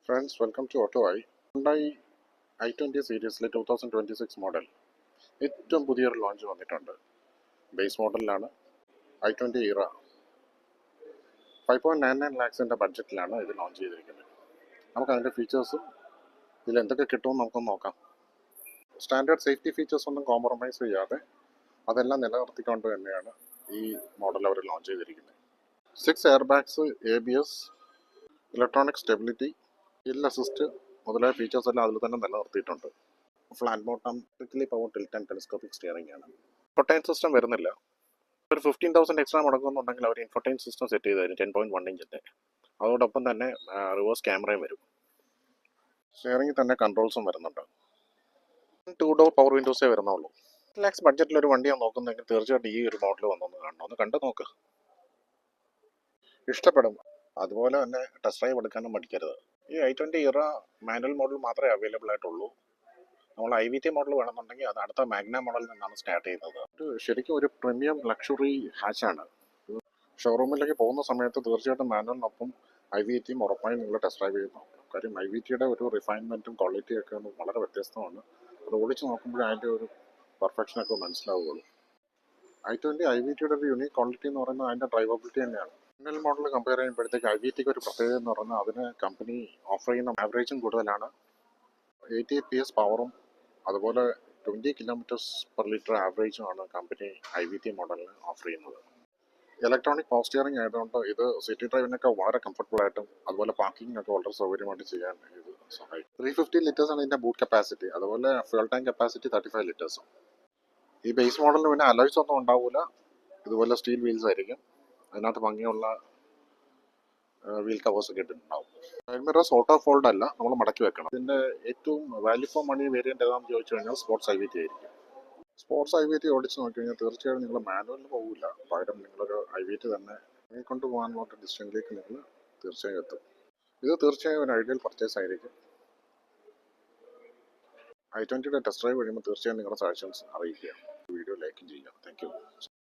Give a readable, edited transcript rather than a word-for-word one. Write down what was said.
Friends, welcome to Auto I. Hyundai i20 സീരീസിലെ 2026 model ഏറ്റവും പുതിയൊരു ലോഞ്ച് വന്നിട്ടുണ്ട്. ബേസ് മോഡലിലാണ് i20 ഇറ 5.99 ലാക്സിൻ്റെ ബഡ്ജറ്റിലാണ് ഇത് ലോഞ്ച് ചെയ്തിരിക്കുന്നത്. നമുക്ക് അതിൻ്റെ ഫീച്ചേഴ്സും ഇതിൽ എന്തൊക്കെ കിട്ടുമെന്ന് നമുക്കൊന്ന് നോക്കാം. സ്റ്റാൻഡേർഡ് സേഫ്റ്റി ഫീച്ചേഴ്സ് ഒന്നും കോംപ്രമൈസ് ചെയ്യാതെ അതെല്ലാം നിലനിർത്തിക്കൊണ്ട് തന്നെയാണ് ഈ മോഡൽ അവർ ലോഞ്ച് ചെയ്തിരിക്കുന്നത്. 6 air bags, ABS, electronic stability, hill assist മുതലായ ഫീച്ചേഴ്സ് എല്ലാം അതിൽ തന്നെ നിലനിർത്തിയിട്ടുണ്ട്. Flat bottom, quickly power tilt and telescopic steering ആണ്. ഇൻഫോർടൈൻ സിസ്റ്റം വരുന്നില്ല. ഒരു 15,000 എക്സ്ട്രാ മുടക്കുന്നുണ്ടെങ്കിൽ അവർ ഇൻഫോർടൈൻ സിസ്റ്റം സെറ്റ് ചെയ്ത് തരും 10.1 ഇഞ്ചിൻ്റെ. അതോടൊപ്പം തന്നെ റിവേഴ്സ് ക്യാമറയും വരും. സ്റ്റിയറിംഗിൽ തന്നെ കൺട്രോൾസും വരുന്നുണ്ട്. 2 ഡോർ പവർ വിൻഡോസേ വരുന്നുള്ളൂ. ലാക്സ് ബഡ്ജറ്റിൽ ഒരു വണ്ടിയാണ് നോക്കുന്നതെങ്കിൽ തീർച്ചയായിട്ടും ഈ ഒരു മോഡൽ വന്നൊന്ന് കാണണം, ഒന്ന് കണ്ടു നോക്ക്, ഇഷ്ടപ്പെടും. അതുപോലെ തന്നെ ടെസ്റ്റ് ഡ്രൈവ് എടുക്കാനും മടിക്കരുത്. ഈ i20 ഇറ മാനുവൽ മോഡൽ മാത്രമേ അവൈലബിൾ ആയിട്ടുള്ളൂ. നമ്മൾ IVT മോഡൽ വേണമെന്നുണ്ടെങ്കിൽ അത് അടുത്ത മാഗ്ന മോഡലിൽ നിന്നാണ് സ്റ്റാർട്ട് ചെയ്യുന്നത്. ശരിക്കും ഒരു പ്രീമിയം ലക്ഷറി ഹാച്ചാണ്. ഷോറൂമിലേക്ക് പോകുന്ന സമയത്ത് തീർച്ചയായിട്ടും മാനുവലിനൊപ്പം IVTയും ഉറപ്പായും നിങ്ങൾ ടെസ്റ്റ് ഡ്രൈവ് ചെയ്ത് നോക്കണം. കാര്യം IVTയുടെ ഒരു റിഫൈൻമെൻറ്റും ക്വാളിറ്റിയും ഒക്കെ വളരെ വ്യത്യസ്തമാണ്. അത് ഓടിച്ച് നോക്കുമ്പോഴേ അതിൻ്റെ ഒരു പെർഫെക്ഷനൊക്കെ മനസ്സിലാവുകയുള്ളൂ. i20 IVTയുടെ ഒരു യൂണിക് ക്വാളിറ്റി എന്ന് പറയുന്നത് അതിൻ്റെ ഡ്രൈവബിലിറ്റി തന്നെയാണ്. മാനുവൽ മോഡൽ കമ്പയർ ചെയ്യുമ്പോഴത്തേക്ക് IVTക്ക് ഒരു പ്രത്യേകത എന്ന് പറഞ്ഞാൽ അതിന് കമ്പനി ഓഫർ ചെയ്യുന്ന ആവറേജും കൂടുതലാണ്. 88 PS പവറും അതുപോലെ 20 km/ലിറ്റർ ആവറേജുമാണ് കമ്പനി IVT മോഡലിന് ഓഫർ ചെയ്യുന്നത്. ഇലക്ട്രോണിക് പവർ സ്റ്റിയറിംഗ് ആയതുകൊണ്ട് ഇത് സിറ്റി ഡ്രൈവിനൊക്കെ വളരെ കംഫർട്ടബിൾ ആയിട്ടും അതുപോലെ പാർക്കിങ്ങിനൊക്കെ വളരെ സൗകര്യമായിട്ട് ചെയ്യാൻ ഇത് സഹായിക്കും. 350 ലിറ്റേഴ്സാണ് ഇതിൻ്റെ ബൂട്ട് കപ്പാസിറ്റി. അതുപോലെ ഫ്യൂൽ ടാങ്ക് കപ്പാസിറ്റി 35 ലിറ്റേഴ്സും. ഈ ബേസ് മോഡലിന് പിന്നെ അലോയ്സ് ഒന്നും ഉണ്ടാവില്ല. ഇതുപോലെ സ്റ്റീൽ വീൽസ് ആയിരിക്കും. അതിനകത്ത് ഭംഗിയുള്ള വീൽ കവേഴ്സ് ഒക്കെ ഇട്ടിട്ടുണ്ടാവും. സൈഡ് മിറേഴ്സ് ഓട്ടോ ഫോൾഡ് അല്ല, നമ്മൾ മടക്കി വെക്കണം. ഇതിൻ്റെ ഏറ്റവും വാല്യൂ ഫോർ മണി വേരിയൻ്റ് ഏതാണെന്ന് ചോദിച്ചു കഴിഞ്ഞാൽ സ്പോർട്സ് IVT ആയിരിക്കും. സ്പോർട്സ് IVT ഓടിച്ച് നോക്കി കഴിഞ്ഞാൽ തീർച്ചയായും നിങ്ങൾ മാനുവലിന് പോകില്ല. പകരം നിങ്ങളൊരു IVT തന്നെ കൊണ്ട് പോകാനുള്ള ഡിസ്റ്റൻസിലേക്ക് നിങ്ങൾ തീർച്ചയായും എത്തും. ഇത് തീർച്ചയായും ഒരു ഐഡിയൽ പർച്ചേസ് ആയിരിക്കും. i20യുടെ ടെസ്റ്റ് ഡ്രൈവ് കഴിയുമ്പോൾ തീർച്ചയായും നിങ്ങളുടെ സജഷൻസ് അറിയിക്കുക. വീഡിയോ ലൈക്ക് ചെയ്യുക. Thank you.